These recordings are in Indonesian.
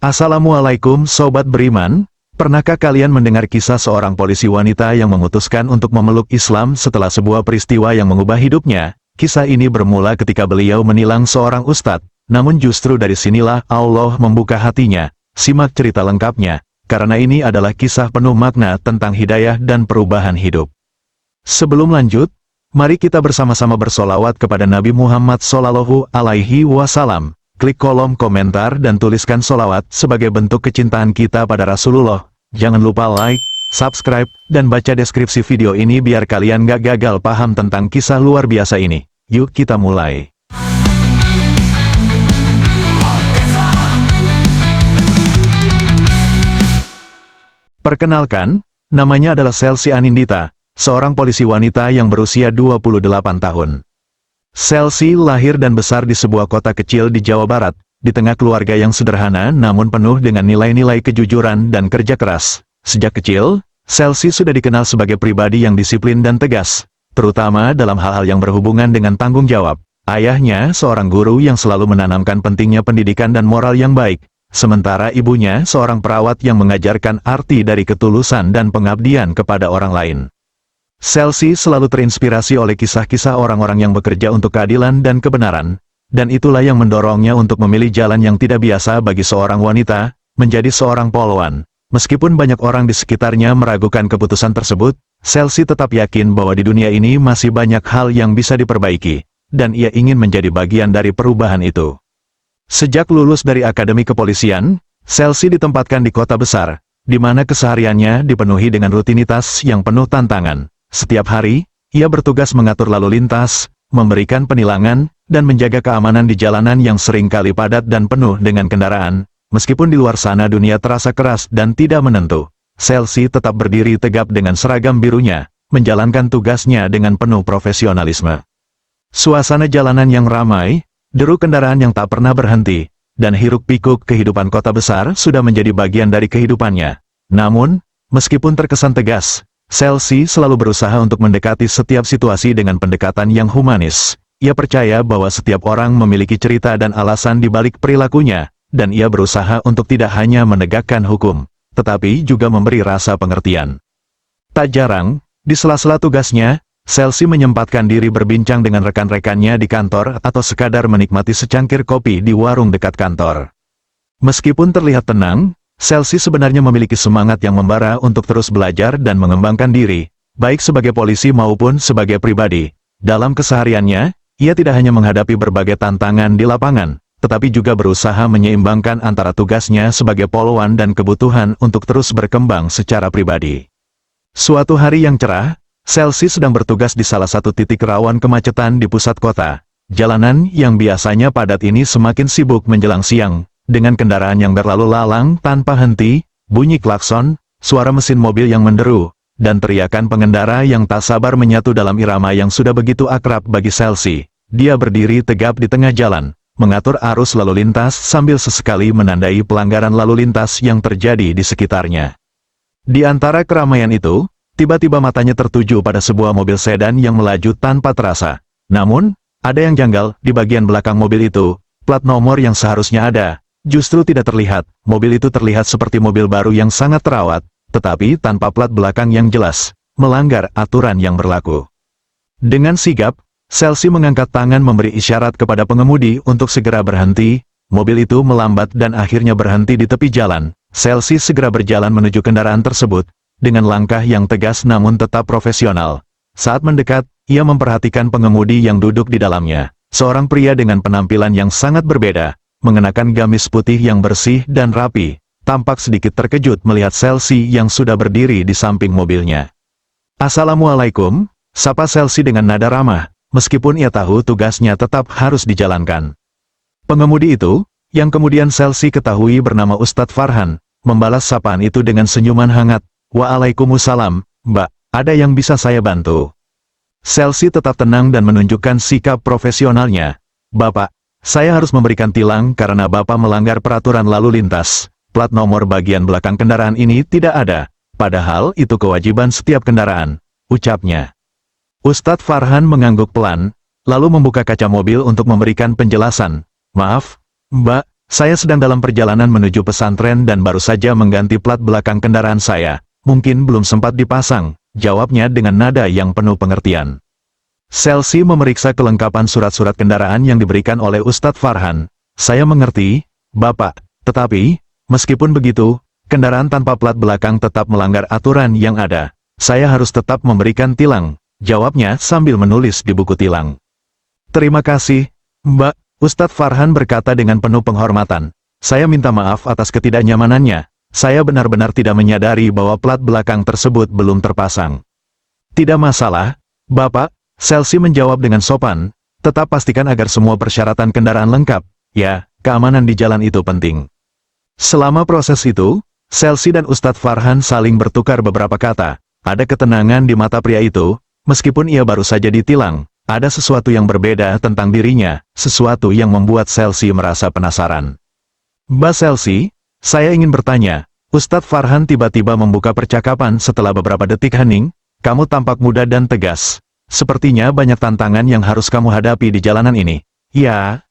Assalamualaikum Sobat Beriman, pernahkah kalian mendengar kisah seorang polisi wanita yang memutuskan untuk memeluk Islam setelah sebuah peristiwa yang mengubah hidupnya? Kisah ini bermula ketika beliau menilang seorang ustadz, namun justru dari sinilah Allah membuka hatinya. Simak cerita lengkapnya, karena ini adalah kisah penuh makna tentang hidayah dan perubahan hidup. Sebelum lanjut, mari kita bersama-sama bersolawat kepada Nabi Muhammad SAW. Klik kolom komentar dan tuliskan solawat sebagai bentuk kecintaan kita pada Rasulullah. Jangan lupa like, subscribe, dan baca deskripsi video ini biar kalian gak gagal paham tentang kisah luar biasa ini. Yuk kita mulai. Perkenalkan, namanya adalah Chelsea Anindita, seorang polisi wanita yang berusia 28 tahun. Chelsea lahir dan besar di sebuah kota kecil di Jawa Barat, di tengah keluarga yang sederhana namun penuh dengan nilai-nilai kejujuran dan kerja keras. Sejak kecil, Chelsea sudah dikenal sebagai pribadi yang disiplin dan tegas, terutama dalam hal-hal yang berhubungan dengan tanggung jawab. Ayahnya seorang guru yang selalu menanamkan pentingnya pendidikan dan moral yang baik, sementara ibunya seorang perawat yang mengajarkan arti dari ketulusan dan pengabdian kepada orang lain. Chelsea selalu terinspirasi oleh kisah-kisah orang-orang yang bekerja untuk keadilan dan kebenaran, dan itulah yang mendorongnya untuk memilih jalan yang tidak biasa bagi seorang wanita, menjadi seorang polwan. Meskipun banyak orang di sekitarnya meragukan keputusan tersebut, Chelsea tetap yakin bahwa di dunia ini masih banyak hal yang bisa diperbaiki, dan ia ingin menjadi bagian dari perubahan itu. Sejak lulus dari Akademi Kepolisian, Chelsea ditempatkan di kota besar, di mana kesehariannya dipenuhi dengan rutinitas yang penuh tantangan. Setiap hari, ia bertugas mengatur lalu lintas, memberikan penilangan, dan menjaga keamanan di jalanan yang sering kali padat dan penuh dengan kendaraan. Meskipun di luar sana dunia terasa keras dan tidak menentu, Chelsea tetap berdiri tegap dengan seragam birunya, menjalankan tugasnya dengan penuh profesionalisme. Suasana jalanan yang ramai, deru kendaraan yang tak pernah berhenti, dan hiruk-pikuk kehidupan kota besar sudah menjadi bagian dari kehidupannya. Namun, meskipun terkesan tegas, Chelsea selalu berusaha untuk mendekati setiap situasi dengan pendekatan yang humanis. Ia percaya bahwa setiap orang memiliki cerita dan alasan di balik perilakunya, dan ia berusaha untuk tidak hanya menegakkan hukum, tetapi juga memberi rasa pengertian. Tak jarang, di sela-sela tugasnya, Chelsea menyempatkan diri berbincang dengan rekan-rekannya di kantor atau sekadar menikmati secangkir kopi di warung dekat kantor. Meskipun terlihat tenang, Chelsea sebenarnya memiliki semangat yang membara untuk terus belajar dan mengembangkan diri, baik sebagai polisi maupun sebagai pribadi. Dalam kesehariannya, ia tidak hanya menghadapi berbagai tantangan di lapangan, tetapi juga berusaha menyeimbangkan antara tugasnya sebagai polwan dan kebutuhan untuk terus berkembang secara pribadi. Suatu hari yang cerah, Chelsea sedang bertugas di salah satu titik rawan kemacetan di pusat kota. Jalanan yang biasanya padat ini semakin sibuk menjelang siang, dengan kendaraan yang berlalu lalang tanpa henti, bunyi klakson, suara mesin mobil yang menderu, dan teriakan pengendara yang tak sabar menyatu dalam irama yang sudah begitu akrab bagi Chelsea. Dia berdiri tegap di tengah jalan, mengatur arus lalu lintas sambil sesekali menandai pelanggaran lalu lintas yang terjadi di sekitarnya. Di antara keramaian itu, tiba-tiba matanya tertuju pada sebuah mobil sedan yang melaju tanpa terasa. Namun, ada yang janggal di bagian belakang mobil itu. Plat nomor yang seharusnya ada justru tidak terlihat. Mobil itu terlihat seperti mobil baru yang sangat terawat, tetapi tanpa plat belakang yang jelas, melanggar aturan yang berlaku. Dengan sigap, Chelsea mengangkat tangan memberi isyarat kepada pengemudi untuk segera berhenti. Mobil itu melambat dan akhirnya berhenti di tepi jalan. Chelsea segera berjalan menuju kendaraan tersebut, dengan langkah yang tegas namun tetap profesional. Saat mendekat, ia memperhatikan pengemudi yang duduk di dalamnya. Seorang pria dengan penampilan yang sangat berbeda, mengenakan gamis putih yang bersih dan rapi, tampak sedikit terkejut melihat Chelsea yang sudah berdiri di samping mobilnya. "Assalamualaikum," sapa Chelsea dengan nada ramah, meskipun ia tahu tugasnya tetap harus dijalankan. Pengemudi itu, yang kemudian Chelsea ketahui bernama Ustadz Farhan, membalas sapaan itu dengan senyuman hangat. "Waalaikumsalam, Mbak, ada yang bisa saya bantu?" Chelsea tetap tenang dan menunjukkan sikap profesionalnya. "Bapak, saya harus memberikan tilang karena Bapak melanggar peraturan lalu lintas. Plat nomor bagian belakang kendaraan ini tidak ada, padahal itu kewajiban setiap kendaraan," ucapnya. Ustadz Farhan mengangguk pelan, lalu membuka kaca mobil untuk memberikan penjelasan. "Maaf, Mbak, Saya sedang dalam perjalanan menuju pesantren dan baru saja mengganti plat belakang kendaraan saya. Mungkin belum sempat dipasang, jawabnya dengan nada yang penuh pengertian. Chelsea memeriksa kelengkapan surat-surat kendaraan yang diberikan oleh Ustadz Farhan. Saya mengerti, Bapak, tetapi, meskipun begitu, kendaraan tanpa plat belakang tetap melanggar aturan yang ada. Saya harus tetap memberikan tilang, jawabnya sambil menulis di buku tilang. Terima kasih, Mbak. Ustadz Farhan berkata dengan penuh penghormatan. Saya minta maaf atas ketidaknyamanannya. Saya benar-benar tidak menyadari bahwa plat belakang tersebut belum terpasang. Tidak masalah, Bapak, Chelsea menjawab dengan sopan. Tetap pastikan agar semua persyaratan kendaraan lengkap. Ya, keamanan di jalan itu penting. Selama proses itu, Chelsea dan Ustadz Farhan saling bertukar beberapa kata. Ada ketenangan di mata pria itu, meskipun ia baru saja ditilang. Ada sesuatu yang berbeda tentang dirinya, sesuatu yang membuat Chelsea merasa penasaran. Mbak Chelsea, saya ingin bertanya, Ustadz Farhan tiba-tiba membuka percakapan setelah beberapa detik hening. Kamu tampak muda dan tegas. Sepertinya banyak tantangan yang harus kamu hadapi di jalanan ini. Ya.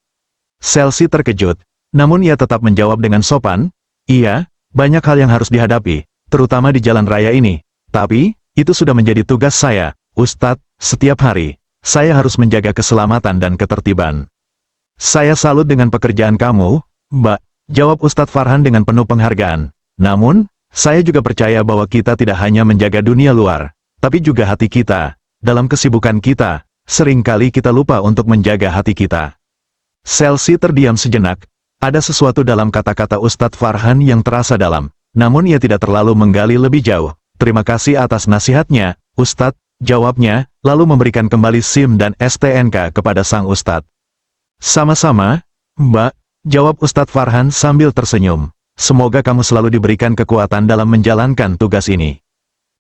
Chelsea terkejut, namun ia tetap menjawab dengan sopan. Iya, banyak hal yang harus dihadapi, terutama di jalan raya ini. Tapi, itu sudah menjadi tugas saya, Ustadz, setiap hari. Saya harus menjaga keselamatan dan ketertiban. Saya salut dengan pekerjaan kamu, Mbak, jawab Ustadz Farhan dengan penuh penghargaan. Namun, saya juga percaya bahwa kita tidak hanya menjaga dunia luar, tapi juga hati kita. Dalam kesibukan kita, seringkali kita lupa untuk menjaga hati kita. Chelsea terdiam sejenak. Ada sesuatu dalam kata-kata Ustadz Farhan yang terasa dalam, namun ia tidak terlalu menggali lebih jauh. Terima kasih atas nasihatnya, Ustadz. Jawabnya, lalu memberikan kembali SIM dan STNK kepada sang Ustadz. Sama-sama, Mbak, jawab Ustadz Farhan sambil tersenyum. Semoga kamu selalu diberikan kekuatan dalam menjalankan tugas ini.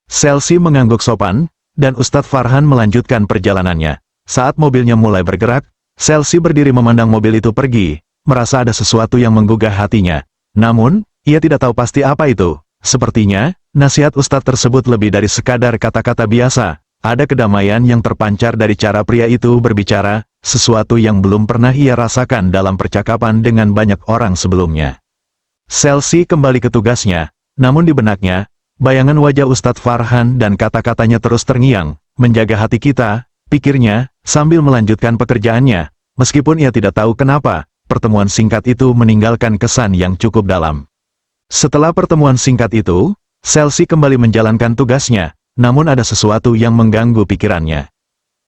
Chelsea mengangguk sopan, dan Ustadz Farhan melanjutkan perjalanannya. Saat mobilnya mulai bergerak, Chelsea berdiri memandang mobil itu pergi, merasa ada sesuatu yang menggugah hatinya. Namun, ia tidak tahu pasti apa itu. Sepertinya, nasihat Ustadz tersebut lebih dari sekadar kata-kata biasa. Ada kedamaian yang terpancar dari cara pria itu berbicara, sesuatu yang belum pernah ia rasakan dalam percakapan dengan banyak orang sebelumnya. Chelsea kembali ke tugasnya, namun di benaknya, bayangan wajah Ustadz Farhan dan kata-katanya terus terngiang, menjaga hati kita, pikirnya, sambil melanjutkan pekerjaannya. Meskipun ia tidak tahu kenapa, pertemuan singkat itu meninggalkan kesan yang cukup dalam. Setelah pertemuan singkat itu, Chelsea kembali menjalankan tugasnya. Namun ada sesuatu yang mengganggu pikirannya.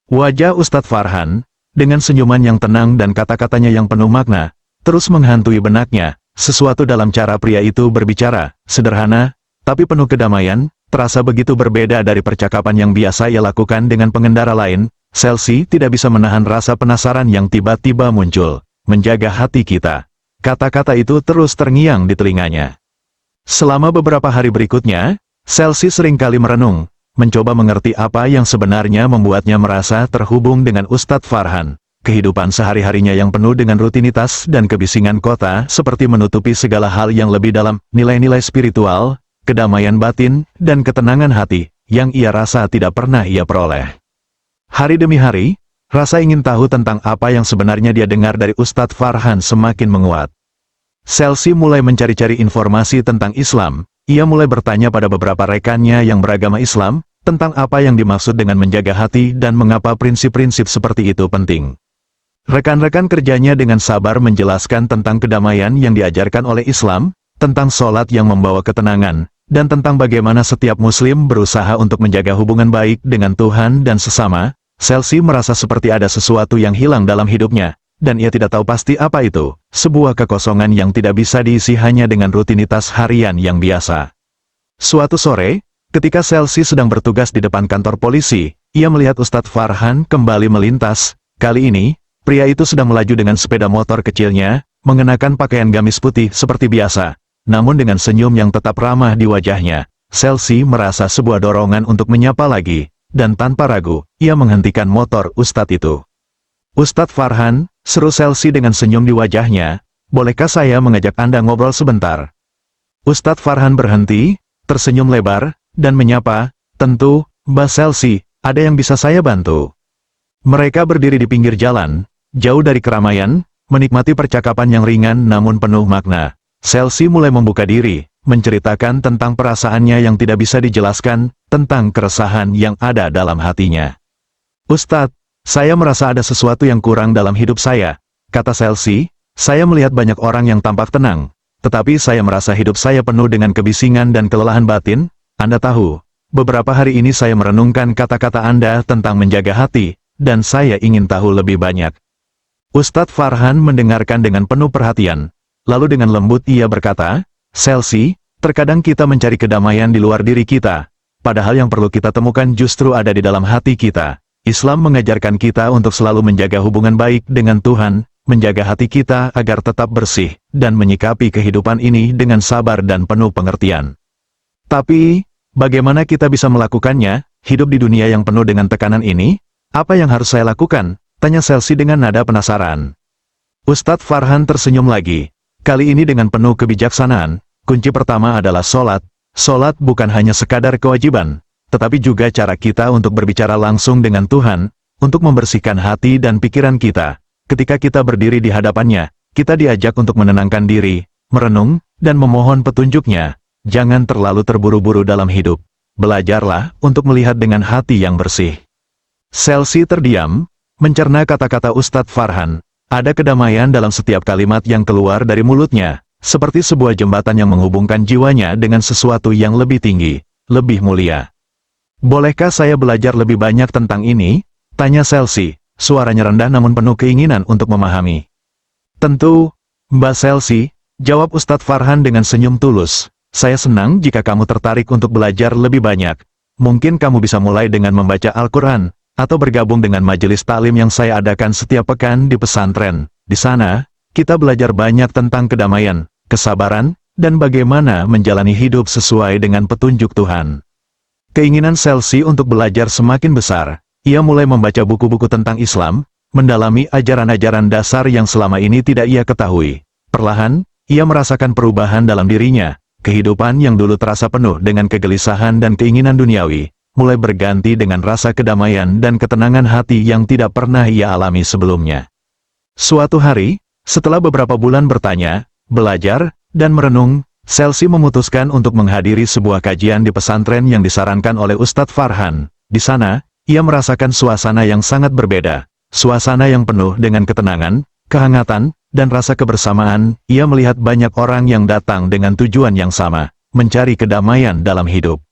Wajah Ustadz Farhan, dengan senyuman yang tenang dan kata-katanya yang penuh makna, terus menghantui benaknya. Sesuatu dalam cara pria itu berbicara, sederhana, tapi penuh kedamaian, terasa begitu berbeda dari percakapan yang biasa ia lakukan dengan pengendara lain. Chelsea tidak bisa menahan rasa penasaran yang tiba-tiba muncul. Menjaga hati kita. Kata-kata itu terus terngiang di telinganya. Selama beberapa hari berikutnya, Chelsea seringkali merenung, mencoba mengerti apa yang sebenarnya membuatnya merasa terhubung dengan Ustadz Farhan. Kehidupan sehari-harinya yang penuh dengan rutinitas dan kebisingan kota seperti menutupi segala hal yang lebih dalam, nilai-nilai spiritual, kedamaian batin, dan ketenangan hati, yang ia rasa tidak pernah ia peroleh. Hari demi hari, rasa ingin tahu tentang apa yang sebenarnya dia dengar dari Ustadz Farhan semakin menguat. Chelsea mulai mencari-cari informasi tentang Islam. Ia mulai bertanya pada beberapa rekannya yang beragama Islam, tentang apa yang dimaksud dengan menjaga hati dan mengapa prinsip-prinsip seperti itu penting. Rekan-rekan kerjanya dengan sabar menjelaskan tentang kedamaian yang diajarkan oleh Islam, tentang sholat yang membawa ketenangan, dan tentang bagaimana setiap muslim berusaha untuk menjaga hubungan baik dengan Tuhan dan sesama. Chelsea merasa seperti ada sesuatu yang hilang dalam hidupnya, dan ia tidak tahu pasti apa itu, sebuah kekosongan yang tidak bisa diisi hanya dengan rutinitas harian yang biasa. Suatu sore, ketika Chelsea sedang bertugas di depan kantor polisi, ia melihat Ustadz Farhan kembali melintas. Kali ini, pria itu sedang melaju dengan sepeda motor kecilnya, mengenakan pakaian gamis putih seperti biasa. Namun dengan senyum yang tetap ramah di wajahnya, Chelsea merasa sebuah dorongan untuk menyapa lagi, dan tanpa ragu, ia menghentikan motor Ustadz itu. Ustadz Farhan, seru Chelsea dengan senyum di wajahnya, bolehkah saya mengajak Anda ngobrol sebentar? Ustadz Farhan berhenti, tersenyum lebar, dan menyapa, tentu, Mbak Chelsea, ada yang bisa saya bantu? Mereka berdiri di pinggir jalan, jauh dari keramaian, Menikmati percakapan yang ringan namun penuh makna, Chelsea mulai membuka diri, menceritakan tentang perasaannya yang tidak bisa dijelaskan, tentang keresahan yang ada dalam hatinya. "Ustadz, saya merasa ada sesuatu yang kurang dalam hidup saya," kata Chelsea. "Saya melihat banyak orang yang tampak tenang, tetapi saya merasa hidup saya penuh dengan kebisingan dan kelelahan batin. Anda tahu, beberapa hari ini saya merenungkan kata-kata Anda tentang menjaga hati, dan saya ingin tahu lebih banyak." Ustadz Farhan mendengarkan dengan penuh perhatian. Lalu dengan lembut ia berkata, "Chelsea, terkadang kita mencari kedamaian di luar diri kita, padahal yang perlu kita temukan justru ada di dalam hati kita. Islam mengajarkan kita untuk selalu menjaga hubungan baik dengan Tuhan, menjaga hati kita agar tetap bersih, dan menyikapi kehidupan ini dengan sabar dan penuh pengertian. Tapi, bagaimana kita bisa melakukannya, hidup di dunia yang penuh dengan tekanan ini? Apa yang harus saya lakukan?" tanya Chelsea dengan nada penasaran. Ustadz Farhan tersenyum lagi. Kali ini dengan penuh kebijaksanaan, kunci pertama adalah sholat. Sholat bukan hanya sekadar kewajiban, tetapi juga cara kita untuk berbicara langsung dengan Tuhan, untuk membersihkan hati dan pikiran kita. Ketika kita berdiri di hadapannya, kita diajak untuk menenangkan diri, merenung, dan memohon petunjuknya. Jangan terlalu terburu-buru dalam hidup. Belajarlah untuk melihat dengan hati yang bersih. Chelsea terdiam, mencerna kata-kata Ustadz Farhan. Ada kedamaian dalam setiap kalimat yang keluar dari mulutnya, seperti sebuah jembatan yang menghubungkan jiwanya dengan sesuatu yang lebih tinggi, lebih mulia. "Bolehkah saya belajar lebih banyak tentang ini?" tanya Chelsea, suaranya rendah namun penuh keinginan untuk memahami. "Tentu, Mbak Chelsea," jawab Ustadz Farhan dengan senyum tulus. "Saya senang jika kamu tertarik untuk belajar lebih banyak. Mungkin kamu bisa mulai dengan membaca Al-Quran, atau bergabung dengan majelis taklim yang saya adakan setiap pekan di pesantren. Di sana, kita belajar banyak tentang kedamaian, kesabaran, dan bagaimana menjalani hidup sesuai dengan petunjuk Tuhan." Keinginan Chelsea untuk belajar semakin besar. Ia mulai membaca buku-buku tentang Islam, mendalami ajaran-ajaran dasar yang selama ini tidak ia ketahui. Perlahan, ia merasakan perubahan dalam dirinya. Kehidupan yang dulu terasa penuh dengan kegelisahan dan keinginan duniawi, mulai berganti dengan rasa kedamaian dan ketenangan hati yang tidak pernah ia alami sebelumnya. Suatu hari, setelah beberapa bulan bertanya, belajar, dan merenung, Chelsea memutuskan untuk menghadiri sebuah kajian di pesantren yang disarankan oleh Ustadz Farhan. Di sana, ia merasakan suasana yang sangat berbeda, suasana yang penuh dengan ketenangan, kehangatan, dan rasa kebersamaan. Ia melihat banyak orang yang datang dengan tujuan yang sama, mencari kedamaian dalam hidup.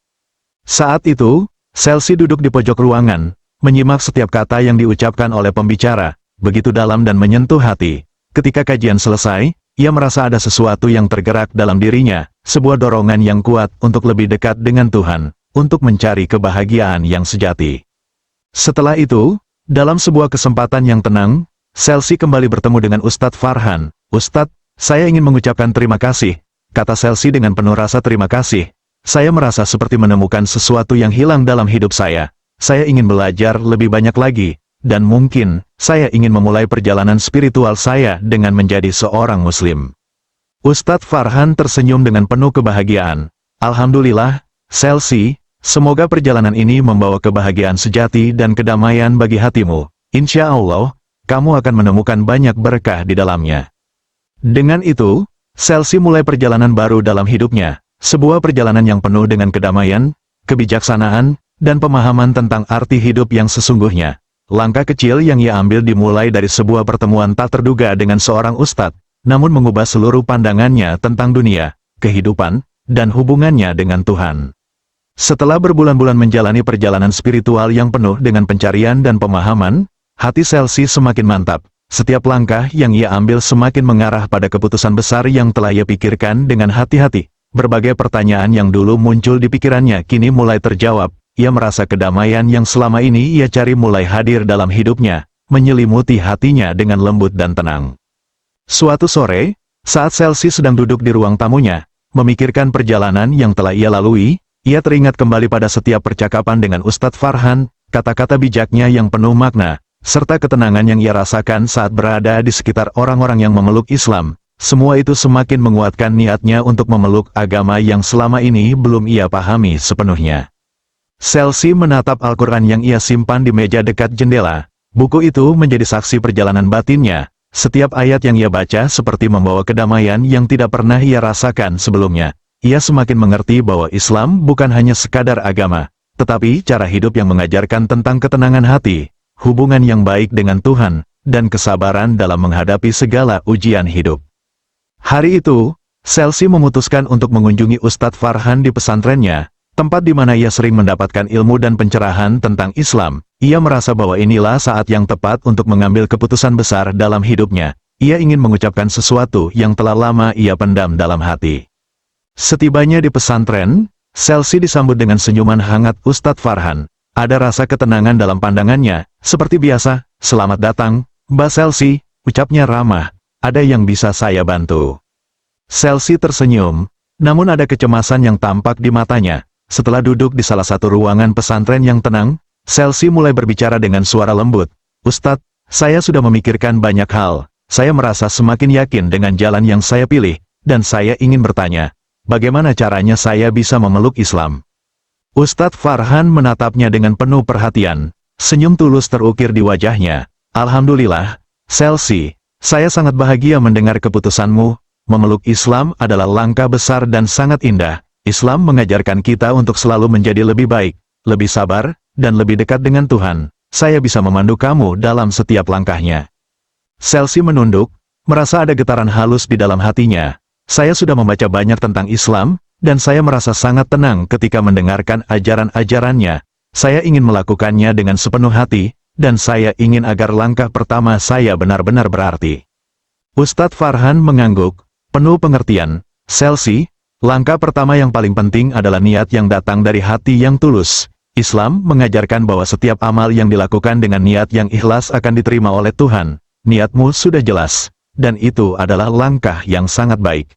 Saat itu, Chelsea duduk di pojok ruangan, menyimak setiap kata yang diucapkan oleh pembicara, begitu dalam dan menyentuh hati. Ketika kajian selesai, ia merasa ada sesuatu yang tergerak dalam dirinya, sebuah dorongan yang kuat untuk lebih dekat dengan Tuhan, untuk mencari kebahagiaan yang sejati. Setelah itu, dalam sebuah kesempatan yang tenang, Chelsea kembali bertemu dengan Ustadz Farhan. "Ustadz, saya ingin mengucapkan terima kasih," kata Chelsea dengan penuh rasa terima kasih. "Saya merasa seperti menemukan sesuatu yang hilang dalam hidup saya. Saya ingin belajar lebih banyak lagi, dan mungkin, saya ingin memulai perjalanan spiritual saya dengan menjadi seorang Muslim." Ustadz Farhan tersenyum dengan penuh kebahagiaan. "Alhamdulillah, Chelsea, semoga perjalanan ini membawa kebahagiaan sejati dan kedamaian bagi hatimu. Insya Allah, kamu akan menemukan banyak berkah di dalamnya." Dengan itu, Chelsea mulai perjalanan baru dalam hidupnya. Sebuah perjalanan yang penuh dengan kedamaian, kebijaksanaan, dan pemahaman tentang arti hidup yang sesungguhnya. Langkah kecil yang ia ambil dimulai dari sebuah pertemuan tak terduga dengan seorang ustadz, namun mengubah seluruh pandangannya tentang dunia, kehidupan, dan hubungannya dengan Tuhan. Setelah berbulan-bulan menjalani perjalanan spiritual yang penuh dengan pencarian dan pemahaman, hati Chelsea semakin mantap. Setiap langkah yang ia ambil semakin mengarah pada keputusan besar yang telah ia pikirkan dengan hati-hati. Berbagai pertanyaan yang dulu muncul di pikirannya kini mulai terjawab. Ia merasa kedamaian yang selama ini ia cari mulai hadir dalam hidupnya, menyelimuti hatinya dengan lembut dan tenang. Suatu sore, saat Chelsea sedang duduk di ruang tamunya, memikirkan perjalanan yang telah ia lalui, ia teringat kembali pada setiap percakapan dengan Ustadz Farhan, kata-kata bijaknya yang penuh makna, serta ketenangan yang ia rasakan saat berada di sekitar orang-orang yang memeluk Islam. Semua itu semakin menguatkan niatnya untuk memeluk agama yang selama ini belum ia pahami sepenuhnya. Chelsea menatap Al-Quran yang ia simpan di meja dekat jendela. Buku itu menjadi saksi perjalanan batinnya, Setiap ayat yang ia baca seperti membawa kedamaian yang tidak pernah ia rasakan sebelumnya. Ia semakin mengerti bahwa Islam bukan hanya sekadar agama, tetapi cara hidup yang mengajarkan tentang ketenangan hati, hubungan yang baik dengan Tuhan, dan kesabaran dalam menghadapi segala ujian hidup. Hari itu, Chelsea memutuskan untuk mengunjungi Ustadz Farhan di pesantrennya, tempat di mana ia sering mendapatkan ilmu dan pencerahan tentang Islam. Ia merasa bahwa inilah saat yang tepat untuk mengambil keputusan besar dalam hidupnya. Ia ingin mengucapkan sesuatu yang telah lama ia pendam dalam hati. Setibanya di pesantren, Chelsea disambut dengan senyuman hangat Ustadz Farhan. Ada rasa ketenangan dalam pandangannya, seperti biasa. "Selamat datang, Mbak Chelsea," ucapnya ramah. "Ada yang bisa saya bantu?" Chelsea tersenyum, namun ada kecemasan yang tampak di matanya. Setelah duduk di salah satu ruangan pesantren yang tenang, Chelsea mulai berbicara dengan suara lembut. "Ustadz, saya sudah memikirkan banyak hal. Saya merasa semakin yakin dengan jalan yang saya pilih, dan saya ingin bertanya, bagaimana caranya saya bisa memeluk Islam?" Ustadz Farhan menatapnya dengan penuh perhatian. Senyum tulus terukir di wajahnya. "Alhamdulillah, Chelsea, saya sangat bahagia mendengar keputusanmu. Memeluk Islam adalah langkah besar dan sangat indah. Islam mengajarkan kita untuk selalu menjadi lebih baik, lebih sabar, dan lebih dekat dengan Tuhan. Saya bisa memandu kamu dalam setiap langkahnya." Chelsea menunduk, merasa ada getaran halus di dalam hatinya. "Saya sudah membaca banyak tentang Islam, dan saya merasa sangat tenang ketika mendengarkan ajaran-ajarannya. Saya ingin melakukannya dengan sepenuh hati, dan saya ingin agar langkah pertama saya benar-benar berarti." Ustadz Farhan mengangguk, penuh pengertian. "Chelsea, langkah pertama yang paling penting adalah niat yang datang dari hati yang tulus. Islam mengajarkan bahwa setiap amal yang dilakukan dengan niat yang ikhlas akan diterima oleh Tuhan. Niatmu sudah jelas, dan itu adalah langkah yang sangat baik."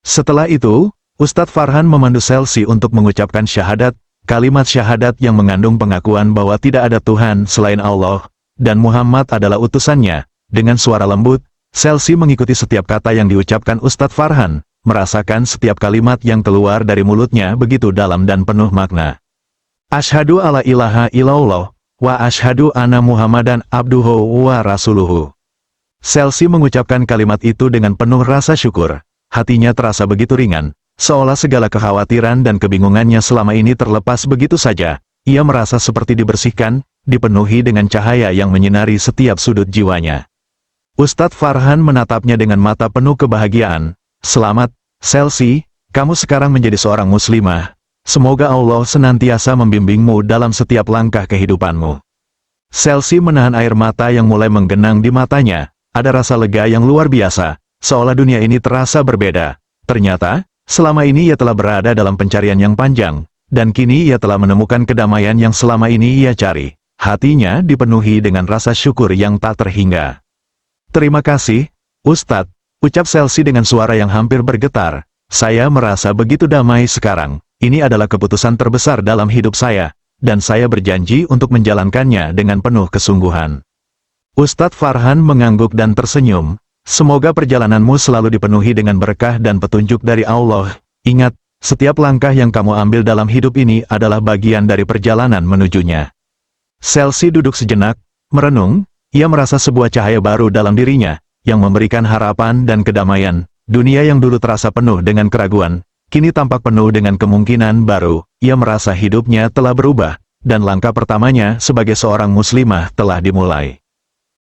Setelah itu, Ustadz Farhan memandu Chelsea untuk mengucapkan syahadat, kalimat syahadat yang mengandung pengakuan bahwa tidak ada Tuhan selain Allah, dan Muhammad adalah utusannya. Dengan suara lembut, Chelsea mengikuti setiap kata yang diucapkan Ustadz Farhan, merasakan setiap kalimat yang keluar dari mulutnya begitu dalam dan penuh makna. "Asyhadu alla ilaha illallah, wa asyhadu anna Muhammadan abduhu wa rasuluhu." Chelsea mengucapkan kalimat itu dengan penuh rasa syukur. Hatinya terasa begitu ringan, seolah segala kekhawatiran dan kebingungannya selama ini terlepas begitu saja. Ia merasa seperti dibersihkan, dipenuhi dengan cahaya yang menyinari setiap sudut jiwanya. Ustadz Farhan menatapnya dengan mata penuh kebahagiaan. "Selamat, Chelsea, kamu sekarang menjadi seorang muslimah. Semoga Allah senantiasa membimbingmu dalam setiap langkah kehidupanmu." Chelsea menahan air mata yang mulai menggenang di matanya. Ada rasa lega yang luar biasa, seolah dunia ini terasa berbeda. Ternyata, selama ini ia telah berada dalam pencarian yang panjang, dan kini ia telah menemukan kedamaian yang selama ini ia cari. Hatinya dipenuhi dengan rasa syukur yang tak terhingga. "Terima kasih, Ustadz," ucap Chelsea dengan suara yang hampir bergetar. "Saya merasa begitu damai sekarang. Ini adalah keputusan terbesar dalam hidup saya, dan saya berjanji untuk menjalankannya dengan penuh kesungguhan." Ustadz Farhan mengangguk dan tersenyum. "Semoga perjalananmu selalu dipenuhi dengan berkah dan petunjuk dari Allah. Ingat, setiap langkah yang kamu ambil dalam hidup ini adalah bagian dari perjalanan menujunya." Chelsea duduk sejenak, merenung. Ia merasa sebuah cahaya baru dalam dirinya, yang memberikan harapan dan kedamaian. Dunia yang dulu terasa penuh dengan keraguan, kini tampak penuh dengan kemungkinan baru. Ia merasa hidupnya telah berubah, dan langkah pertamanya sebagai seorang muslimah telah dimulai.